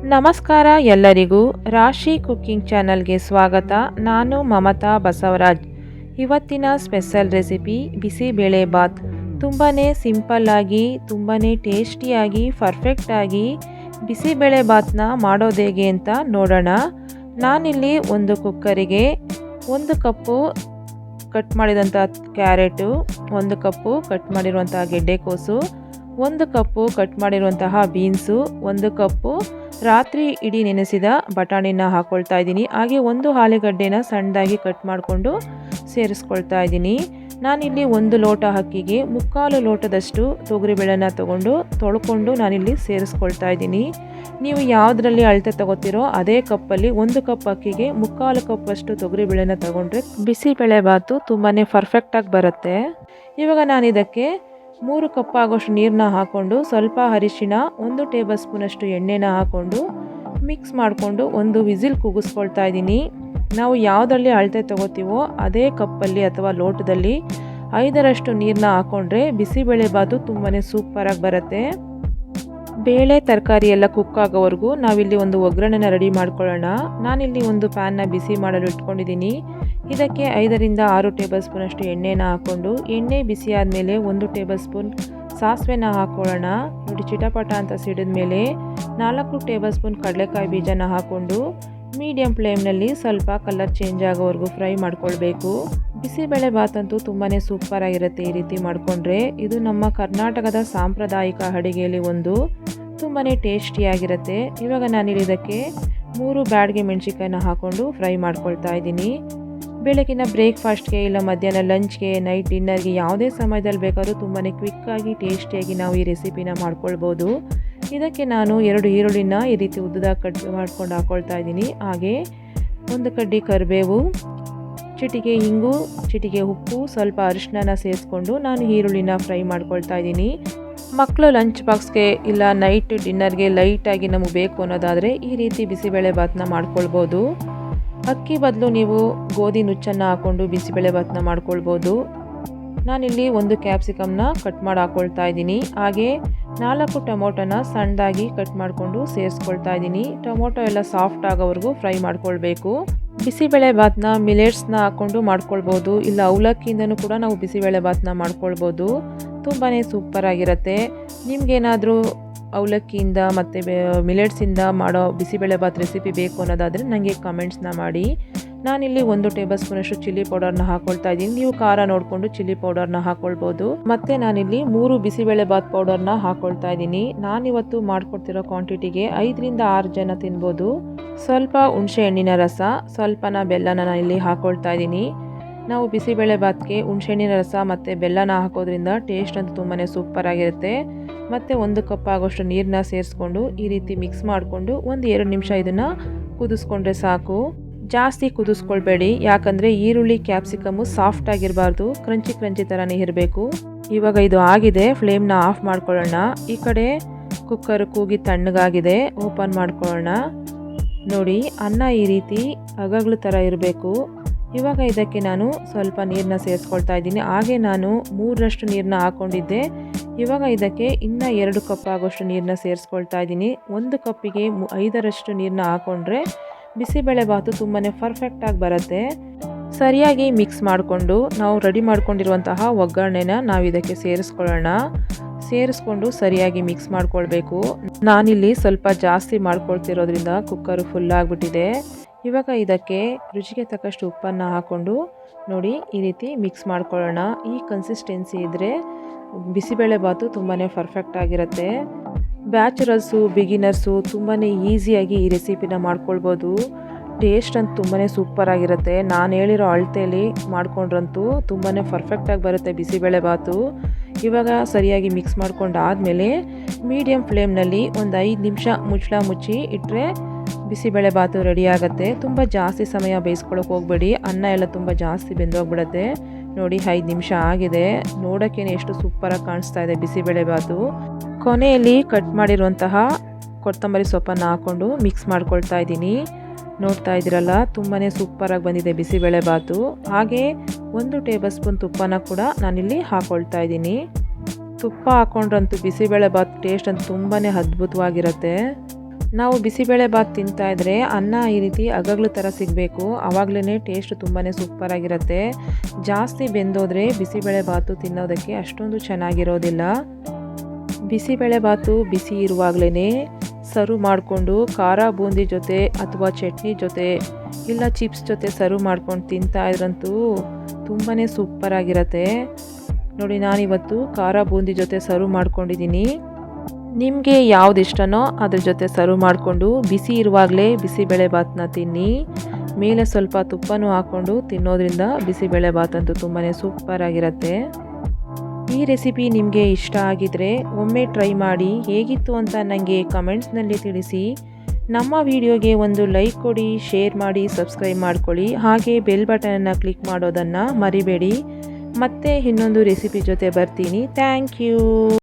ನಮಸ್ಕಾರ ಎಲ್ಲರಿಗೂ ರಾಶಿ ಕುಕ್ಕಿಂಗ್ ಚಾನಲ್ಗೆ ಸ್ವಾಗತ. ನಾನು ಮಮತಾ ಬಸವರಾಜ್. ಇವತ್ತಿನ ಸ್ಪೆಷಲ್ ರೆಸಿಪಿ ಬಿಸಿಬೇಳೆ ಬಾತ್. ತುಂಬಾ ಸಿಂಪಲ್ಲಾಗಿ ತುಂಬಾ ಟೇಸ್ಟಿಯಾಗಿ ಪರ್ಫೆಕ್ಟಾಗಿ ಬಿಸಿಬೇಳೆ ಬಾತ್ನ ಮಾಡೋದು ಹೇಗೆ ಅಂತ ನೋಡೋಣ. ನಾನಿಲ್ಲಿ ಒಂದು ಕುಕ್ಕರಿಗೆ 1 ಕಪ್ಪು ಕಟ್ ಮಾಡಿದಂಥ ಕ್ಯಾರೆಟು, 1 ಕಪ್ಪು ಕಟ್ ಮಾಡಿರುವಂಥ ಗೆಡ್ಡೆಕೋಸು, 1 ಕಪ್ಪು ಕಟ್ ಮಾಡಿರುವಂತಹ ಬೀನ್ಸು, 1 ಕಪ್ಪು ರಾತ್ರಿ ಇಡೀ ನೆನೆಸಿದ ಬಟಾಣಿನ ಹಾಕ್ಕೊಳ್ತಾ ಇದ್ದೀನಿ. ಹಾಗೆ 1 ಆಲೂಗಡ್ಡೆನ ಸಣ್ಣದಾಗಿ ಕಟ್ ಮಾಡಿಕೊಂಡು ಸೇರಿಸ್ಕೊಳ್ತಾ ಇದ್ದೀನಿ. ನಾನಿಲ್ಲಿ 1 ಲೋಟ ಅಕ್ಕಿಗೆ 3/4 ಲೋಟದಷ್ಟು ತೊಗರಿಬೇಳೆನ ತೊಗೊಂಡು ತೊಳ್ಕೊಂಡು ನಾನಿಲ್ಲಿ ಸೇರಿಸ್ಕೊಳ್ತಾ ಇದ್ದೀನಿ. ನೀವು ಯಾವುದರಲ್ಲಿ ಅಳತೆ ತಗೋತೀರೋ ಅದೇ ಕಪ್ಪಲ್ಲಿ 1 ಕಪ್ ಅಕ್ಕಿಗೆ 3/4 ಕಪ್ಪಷ್ಟು ತೊಗರಿಬೇಳೆನ ತೊಗೊಂಡ್ರೆ ಬಿಸಿಬೇಳೆ ಬಾತು ತುಂಬಾ ಪರ್ಫೆಕ್ಟಾಗಿ ಬರುತ್ತೆ. ಇವಾಗ ನಾನು ಇದಕ್ಕೆ 3 ಕಪ್ ಆಗೋಷ್ಟು ನೀರನ್ನ ಹಾಕ್ಕೊಂಡು ಸ್ವಲ್ಪ ಅರಿಶಿಣ, 1 ಟೇಬಲ್ ಸ್ಪೂನಷ್ಟು ಎಣ್ಣೆನ ಹಾಕ್ಕೊಂಡು ಮಿಕ್ಸ್ ಮಾಡಿಕೊಂಡು 1 ವಿಸಿಲ್ ಕೂಗಿಸ್ಕೊಳ್ತಾ ಇದ್ದೀನಿ. ನಾವು ಯಾವುದರಲ್ಲಿ ಅಳತೆ ತಗೋತೀವೋ ಅದೇ ಕಪ್ಪಲ್ಲಿ ಅಥವಾ ಲೋಟದಲ್ಲಿ 5ರಷ್ಟು ನೀರನ್ನ ಹಾಕ್ಕೊಂಡ್ರೆ ಬಿಸಿಬೇಳೆ ಬಾತು ತುಂಬಾ ಸೂಪರಾಗಿ ಬರುತ್ತೆ. ಬೇಳೆ ತರಕಾರಿ ಎಲ್ಲ ಕುಕ್ ಆಗೋವರೆಗೂ ನಾವಿಲ್ಲಿ ಒಂದು ಒಗ್ಗರಣೆನ ರೆಡಿ ಮಾಡ್ಕೊಳ್ಳೋಣ. ನಾನಿಲ್ಲಿ ಒಂದು ಪ್ಯಾನ್ನ ಬಿಸಿ ಮಾಡಲು ಇಟ್ಕೊಂಡಿದ್ದೀನಿ. ಇದಕ್ಕೆ 5ರಿಂದ 6 ಟೇಬಲ್ ಸ್ಪೂನಷ್ಟು ಎಣ್ಣೆನ ಹಾಕ್ಕೊಂಡು ಎಣ್ಣೆ ಬಿಸಿ ಆದಮೇಲೆ 1 ಟೇಬಲ್ ಸ್ಪೂನ್ ಸಾಸಿವೆನ ಹಾಕ್ಕೊಳ್ಳೋಣ. ನೋಡಿ, ಚಿಟಪಟ ಅಂತ ಸಿಡಿದ ಮೇಲೆ 4 ಟೇಬಲ್ ಸ್ಪೂನ್ ಕಡಲೆಕಾಯಿ ಬೀಜನ ಹಾಕ್ಕೊಂಡು ಮೀಡಿಯಂ ಫ್ಲೇಮ್ನಲ್ಲಿ ಸ್ವಲ್ಪ ಕಲರ್ ಚೇಂಜ್ ಆಗೋವರೆಗೂ ಫ್ರೈ ಮಾಡ್ಕೊಳ್ಬೇಕು. ಬಿಸಿಬೇಳೆ ಬಾತಂತೂ ತುಂಬಾ ಸೂಪರಾಗಿರುತ್ತೆ ಈ ರೀತಿ ಮಾಡಿಕೊಂಡ್ರೆ. ಇದು ನಮ್ಮ ಕರ್ನಾಟಕದ ಸಾಂಪ್ರದಾಯಿಕ ಅಡುಗೆಯಲ್ಲಿ ಒಂದು ತುಂಬಾ ಟೇಸ್ಟಿಯಾಗಿರುತ್ತೆ. ಇವಾಗ ನಾನಿಲ್ಲಿ ಇದಕ್ಕೆ 3 ಬ್ಯಾಡಗೆ ಮೆಣಸಿನ್ಕಾಯಿನ ಹಾಕ್ಕೊಂಡು ಫ್ರೈ ಮಾಡ್ಕೊಳ್ತಾ ಇದ್ದೀನಿ. ಬೆಳಗಿನ ಬ್ರೇಕ್ಫಾಸ್ಟ್ಗೆ ಇಲ್ಲ ಮಧ್ಯಾಹ್ನ ಲಂಚ್ಗೆ, ನೈಟ್ ಡಿನ್ನರ್ಗೆ ಯಾವುದೇ ಸಮಯದಲ್ಲಿ ಬೇಕಾದ್ರೂ ತುಂಬಾ ಕ್ವಿಕ್ಕಾಗಿ ಟೇಸ್ಟಿಯಾಗಿ ನಾವು ಈ ರೆಸಿಪಿನ ಮಾಡ್ಕೊಳ್ಬೋದು. ಇದಕ್ಕೆ ನಾನು 2 ಈರುಳ್ಳಿನ ಈ ರೀತಿ ಉದ್ದದಾಗಿ ಕಟ್ ಮಾಡ್ಕೊಂಡು ಹಾಕ್ಕೊಳ್ತಾ ಇದ್ದೀನಿ. ಹಾಗೆ 1 ಕಡ್ಡಿ ಕರಿಬೇವು, ಚಿಟಿಕೆ ಹಿಂಗು, ಚಿಟಿಕೆ ಉಪ್ಪು, ಸ್ವಲ್ಪ ಅರಿಶಿನ ಸೇರಿಸ್ಕೊಂಡು ನಾನು ಈರುಳ್ಳಿನ ಫ್ರೈ ಮಾಡ್ಕೊಳ್ತಾ ಇದ್ದೀನಿ. ಮಕ್ಕಳು ಲಂಚ್ ಬಾಕ್ಸ್ಗೆ ಇಲ್ಲ ನೈಟ್ ಡಿನ್ನರ್ಗೆ ಲೈಟಾಗಿ ನಮಗೆ ಬೇಕು ಅನ್ನೋದಾದರೆ ಈ ರೀತಿ ಬಿಸಿಬೇಳೆ ಬಾತನ್ನ ಮಾಡ್ಕೊಳ್ಬೋದು. ಅಕ್ಕಿ ಬದಲು ನೀವು ಗೋಧಿ ನುಚ್ಚನ್ನು ಹಾಕ್ಕೊಂಡು ಬಿಸಿಬೇಳೆ ಬಾತನ್ನ ಮಾಡ್ಕೊಳ್ಬೋದು. ನಾನಿಲ್ಲಿ 1 ಕ್ಯಾಪ್ಸಿಕಮ್ನ ಕಟ್ ಮಾಡಿ ಹಾಕ್ಕೊಳ್ತಾ ಇದ್ದೀನಿ. ಹಾಗೆ 4 ಟೊಮೊಟೊನ ಸಣ್ಣದಾಗಿ ಕಟ್ ಮಾಡಿಕೊಂಡು ಸೇರಿಸ್ಕೊಳ್ತಾ ಇದ್ದೀನಿ. ಟೊಮೊಟೊ ಎಲ್ಲ ಸಾಫ್ಟ್ ಆಗೋವರೆಗೂ ಫ್ರೈ ಮಾಡ್ಕೊಳ್ಬೇಕು. ಬಿಸಿಬೇಳೆ ಬಾತನ್ನ ಮಿಲೆಟ್ಸ್ನ ಹಾಕ್ಕೊಂಡು ಮಾಡ್ಕೊಳ್ಬೋದು, ಇಲ್ಲ ಅವಲಕ್ಕಿಯಿಂದನೂ ಕೂಡ ನಾವು ಬಿಸಿಬೇಳೆ ಬಾತನ್ನ ಮಾಡ್ಕೊಳ್ಬೋದು. ತುಂಬಾ ಸೂಪರಾಗಿರುತ್ತೆ. ನಿಮಗೇನಾದರೂ ಅವಲಕ್ಕಿಯಿಂದ ಮತ್ತು ಮಿಲೆಟ್ಸಿಂದ ಮಾಡೋ ಬಿಸಿಬೇಳೆ ಬಾತ್ ರೆಸಿಪಿ ಬೇಕು ಅನ್ನೋದಾದರೆ ನನಗೆ ಕಮೆಂಟ್ಸ್ನ ಮಾಡಿ. ನಾನಿಲ್ಲಿ 1 ಟೇಬಲ್ ಸ್ಪೂನಷ್ಟು ಚಿಲ್ಲಿ ಪೌಡರ್ನ ಹಾಕ್ಕೊಳ್ತಾ ಇದ್ದೀನಿ. ನೀವು ಖಾರ ನೋಡಿಕೊಂಡು ಚಿಲ್ಲಿ ಪೌಡರ್ನ ಹಾಕ್ಕೊಳ್ಬೋದು. ಮತ್ತು ನಾನಿಲ್ಲಿ 3 ಬಿಸಿಬೇಳೆ ಬಾತ್ ಪೌಡರ್ನ ಹಾಕ್ಕೊಳ್ತಾ ಇದ್ದೀನಿ. ನಾನಿವತ್ತು ಮಾಡ್ಕೊಡ್ತಿರೋ ಕ್ವಾಂಟಿಟಿಗೆ 5ರಿಂದ 6 ಜನ ತಿನ್ಬೋದು. ಸ್ವಲ್ಪ ಹುಣಸೆ ಹಣ್ಣಿನ ರಸ, ಸ್ವಲ್ಪನ ಬೆಲ್ಲನ ನಾನಿಲ್ಲಿ ಹಾಕ್ಕೊಳ್ತಾ ಇದ್ದೀನಿ. ನಾವು ಬಿಸಿಬೇಳೆ ಬಾತ್ಗೆ ಹುಣಸೆಹಣ್ಣಿನ ರಸ ಮತ್ತು ಬೆಲ್ಲನ ಹಾಕೋದ್ರಿಂದ ಟೇಸ್ಟ್ ಅಂತೂ ತುಂಬಾ ಸೂಪರಾಗಿರುತ್ತೆ. ಮತ್ತು 1 ಕಪ್ ಆಗೋಷ್ಟು ನೀರನ್ನ ಸೇರಿಸ್ಕೊಂಡು ಈ ರೀತಿ ಮಿಕ್ಸ್ ಮಾಡಿಕೊಂಡು 1-2 ನಿಮಿಷ ಇದನ್ನು ಕುದಿಸ್ಕೊಂಡ್ರೆ ಸಾಕು. ಜಾಸ್ತಿ ಕುದಿಸ್ಕೊಳ್ಬೇಡಿ, ಯಾಕಂದರೆ ಈರುಳ್ಳಿ ಕ್ಯಾಪ್ಸಿಕಮ್ಮು ಸಾಫ್ಟ್ ಆಗಿರಬಾರ್ದು, ಕ್ರಂಚಿ ಥರನೇ ಇರಬೇಕು. ಇವಾಗ ಇದು ಆಗಿದೆ, ಫ್ಲೇಮ್ನ ಆಫ್ ಮಾಡ್ಕೊಳ್ಳೋಣ. ಈ ಕಡೆ ಕುಕ್ಕರ್ ಕೂಗಿ ತಣ್ಣಗಾಗಿದೆ, ಓಪನ್ ಮಾಡ್ಕೊಳ್ಳೋಣ. ನೋಡಿ, ಅನ್ನ ಈ ರೀತಿ ಅಗಗಳು ಥರ ಇರಬೇಕು. ಇವಾಗ ಇದಕ್ಕೆ ನಾನು ಸ್ವಲ್ಪ ನೀರನ್ನ ಸೇರಿಸ್ಕೊಳ್ತಾ ಇದ್ದೀನಿ. ಹಾಗೆ ನಾನು 3ರಷ್ಟು ನೀರನ್ನ ಹಾಕ್ಕೊಂಡಿದ್ದೆ. ಇವಾಗ ಇದಕ್ಕೆ ಇನ್ನೂ 2 ಕಪ್ ಆಗೋಷ್ಟು ನೀರನ್ನ ಸೇರಿಸ್ಕೊಳ್ತಾ ಇದ್ದೀನಿ. 1 ಕಪ್ಪಿಗೆ 5ರಷ್ಟು ನೀರನ್ನ ಹಾಕ್ಕೊಂಡ್ರೆ ಬಿಸಿಬೇಳೆ ಬಾತು ತುಂಬಾ ಪರ್ಫೆಕ್ಟಾಗಿ ಬರುತ್ತೆ. ಸರಿಯಾಗಿ ಮಿಕ್ಸ್ ಮಾಡಿಕೊಂಡು ನಾವು ರೆಡಿ ಮಾಡ್ಕೊಂಡಿರುವಂತಹ ಒಗ್ಗರಣೆನ ನಾವು ಇದಕ್ಕೆ ಸೇರಿಸ್ಕೊಂಡು ಸರಿಯಾಗಿ ಮಿಕ್ಸ್ ಮಾಡ್ಕೊಳ್ಬೇಕು. ನಾನಿಲ್ಲಿ ಸ್ವಲ್ಪ ಜಾಸ್ತಿ ಮಾಡ್ಕೊಳ್ತಿರೋದ್ರಿಂದ ಕುಕ್ಕರು ಫುಲ್ ಆಗಿಬಿಟ್ಟಿದೆ. ಇವಾಗ ಇದಕ್ಕೆ ರುಚಿಗೆ ತಕ್ಕಷ್ಟು ಉಪ್ಪನ್ನು ಹಾಕ್ಕೊಂಡು ನೋಡಿ ಈ ರೀತಿ ಮಿಕ್ಸ್ ಮಾಡ್ಕೊಳ್ಳೋಣ. ಈ ಕನ್ಸಿಸ್ಟೆನ್ಸಿ ಇದ್ದರೆ ಬಿಸಿಬೇಳೆ ಬಾತು ತುಂಬಾ ಪರ್ಫೆಕ್ಟಾಗಿರುತ್ತೆ. ಬ್ಯಾಚುಲರ್ಸು, ಬಿಗಿನರ್ಸು ತುಂಬಾ ಈಸಿಯಾಗಿ ಈ ರೆಸಿಪಿನ ಮಾಡ್ಕೊಳ್ಬೋದು. ಟೇಸ್ಟ್ ಅಂತೂ ತುಂಬಾ ಸೂಪರಾಗಿರುತ್ತೆ. ನಾನು ಹೇಳಿರೋ ಅಳತೆಯಲ್ಲಿ ಮಾಡ್ಕೊಂಡ್ರಂತೂ ತುಂಬಾ ಪರ್ಫೆಕ್ಟಾಗಿ ಬರುತ್ತೆ ಬಿಸಿಬೇಳೆ ಬಾತು. ಇವಾಗ ಸರಿಯಾಗಿ ಮಿಕ್ಸ್ ಮಾಡ್ಕೊಂಡಾದಮೇಲೆ ಮೀಡಿಯಂ ಫ್ಲೇಮ್ನಲ್ಲಿ ಒಂದು 5 ನಿಮಿಷ ಮುಚ್ಚಳ ಮುಚ್ಚಿ ಇಟ್ಟರೆ ಬಿಸಿಬೇಳೆ ಬಾತು ರೆಡಿ ಆಗುತ್ತೆ. ತುಂಬ ಜಾಸ್ತಿ ಸಮಯ ಬೇಯಿಸ್ಕೊಳ್ಳೋಕೆ ಹೋಗಬೇಡಿ, ಅನ್ನ ಎಲ್ಲ ತುಂಬ ಜಾಸ್ತಿ ಬೆಂದೋಗ್ಬಿಡುತ್ತೆ. ನೋಡಿ, 5 ನಿಮಿಷ ಆಗಿದೆ. ನೋಡೋಕ್ಕೇನೆ ಎಷ್ಟು ಸೂಪರಾಗಿ ಕಾಣಿಸ್ತಾ ಇದೆ ಬಿಸಿಬೇಳೆ ಬಾತು. ಕೊನೆಯಲ್ಲಿ ಕಟ್ ಮಾಡಿರುವಂತಹ ಕೊತ್ತಂಬರಿ ಸೊಪ್ಪನ್ನು ಹಾಕ್ಕೊಂಡು ಮಿಕ್ಸ್ ಮಾಡ್ಕೊಳ್ತಾ ಇದ್ದೀನಿ. ನೋಡ್ತಾ ಇದ್ದೀರಲ್ಲ, ತುಂಬಾ ಸೂಪರಾಗಿ ಬಂದಿದೆ ಬಿಸಿಬೇಳೆ ಬಾತು. ಹಾಗೆ 1 ಟೇಬಲ್ ಸ್ಪೂನ್ ತುಪ್ಪನ ಕೂಡ ನಾನಿಲ್ಲಿ ಹಾಕ್ಕೊಳ್ತಾ ಇದ್ದೀನಿ. ತುಪ್ಪ ಹಾಕ್ಕೊಂಡ್ರಂತೂ ಬಿಸಿಬೇಳೆ ಬಾತ್ ಟೇಸ್ಟ್ ಅಂತೂ ತುಂಬಾ ಅದ್ಭುತವಾಗಿರುತ್ತೆ. ನಾವು ಬಿಸಿಬೇಳೆ ಬಾತ್ ತಿಂತಾಯಿದ್ರೆ ಅನ್ನ ಈ ರೀತಿ ಅಗಗ್ಲು ಥರ ಸಿಗಬೇಕು, ಆವಾಗಲೇ ಟೇಸ್ಟ್ ತುಂಬಾ ಸೂಪರಾಗಿರುತ್ತೆ. ಜಾಸ್ತಿ ಬೆಂದೋದ್ರೆ ಬಿಸಿಬೇಳೆ ಬಾತು ತಿನ್ನೋದಕ್ಕೆ ಅಷ್ಟೊಂದು ಚೆನ್ನಾಗಿರೋದಿಲ್ಲ. ಬಿಸಿಬೇಳೆ ಬಾತು ಬಿಸಿ ಇರುವಾಗಲೇ ಸರ್ವ್ ಮಾಡಿಕೊಂಡು ಖಾರ ಬೂಂದಿ ಜೊತೆ ಅಥವಾ ಚಟ್ನಿ ಜೊತೆ ಇಲ್ಲ ಚಿಪ್ಸ್ ಜೊತೆ ಸರ್ವ್ ಮಾಡ್ಕೊಂಡು ತಿಂತಾಯಿದ್ರಂತೂ ತುಂಬಾ ಸೂಪರಾಗಿರುತ್ತೆ. ನೋಡಿ, ನಾನಿವತ್ತು ಖಾರ ಬೂಂದಿ ಜೊತೆ ಸರ್ವ್ ಮಾಡ್ಕೊಂಡಿದ್ದೀನಿ. ನಿಮಗೆ ಯಾವ್ದು ಇಷ್ಟನೋ ಅದ್ರ ಜೊತೆ ಸರ್ವ್ ಮಾಡಿಕೊಂಡು ಬಿಸಿ ಇರುವಾಗಲೇ ಬಿಸಿಬೇಳೆ ಬಾತನ್ನ ತಿನ್ನಿ. ಮೇಲೆ ಸ್ವಲ್ಪ ತುಪ್ಪನೂ ಹಾಕ್ಕೊಂಡು ತಿನ್ನೋದ್ರಿಂದ ಬಿಸಿಬೇಳೆ ಬಾತ್ ಅಂತೂ ತುಂಬಾ ಸೂಪರಾಗಿರುತ್ತೆ. ಈ ರೆಸಿಪಿ ನಿಮಗೆ ಇಷ್ಟ ಆಗಿದರೆ ಒಮ್ಮೆ ಟ್ರೈ ಮಾಡಿ, ಹೇಗಿತ್ತು ಅಂತ ನನಗೆ ಕಮೆಂಟ್ಸ್ನಲ್ಲಿ ತಿಳಿಸಿ. ನಮ್ಮ ವಿಡಿಯೋಗೆ ಒಂದು ಲೈಕ್ ಕೊಡಿ, ಶೇರ್ ಮಾಡಿ, ಸಬ್ಸ್ಕ್ರೈಬ್ ಮಾಡ್ಕೊಳ್ಳಿ. ಹಾಗೆ ಬೆಲ್ ಬಟನನ್ನು ಕ್ಲಿಕ್ ಮಾಡೋದನ್ನು ಮರಿಬೇಡಿ. ಮತ್ತೆ ಇನ್ನೊಂದು ರೆಸಿಪಿ ಜೊತೆ ಬರ್ತೀನಿ. Thank you.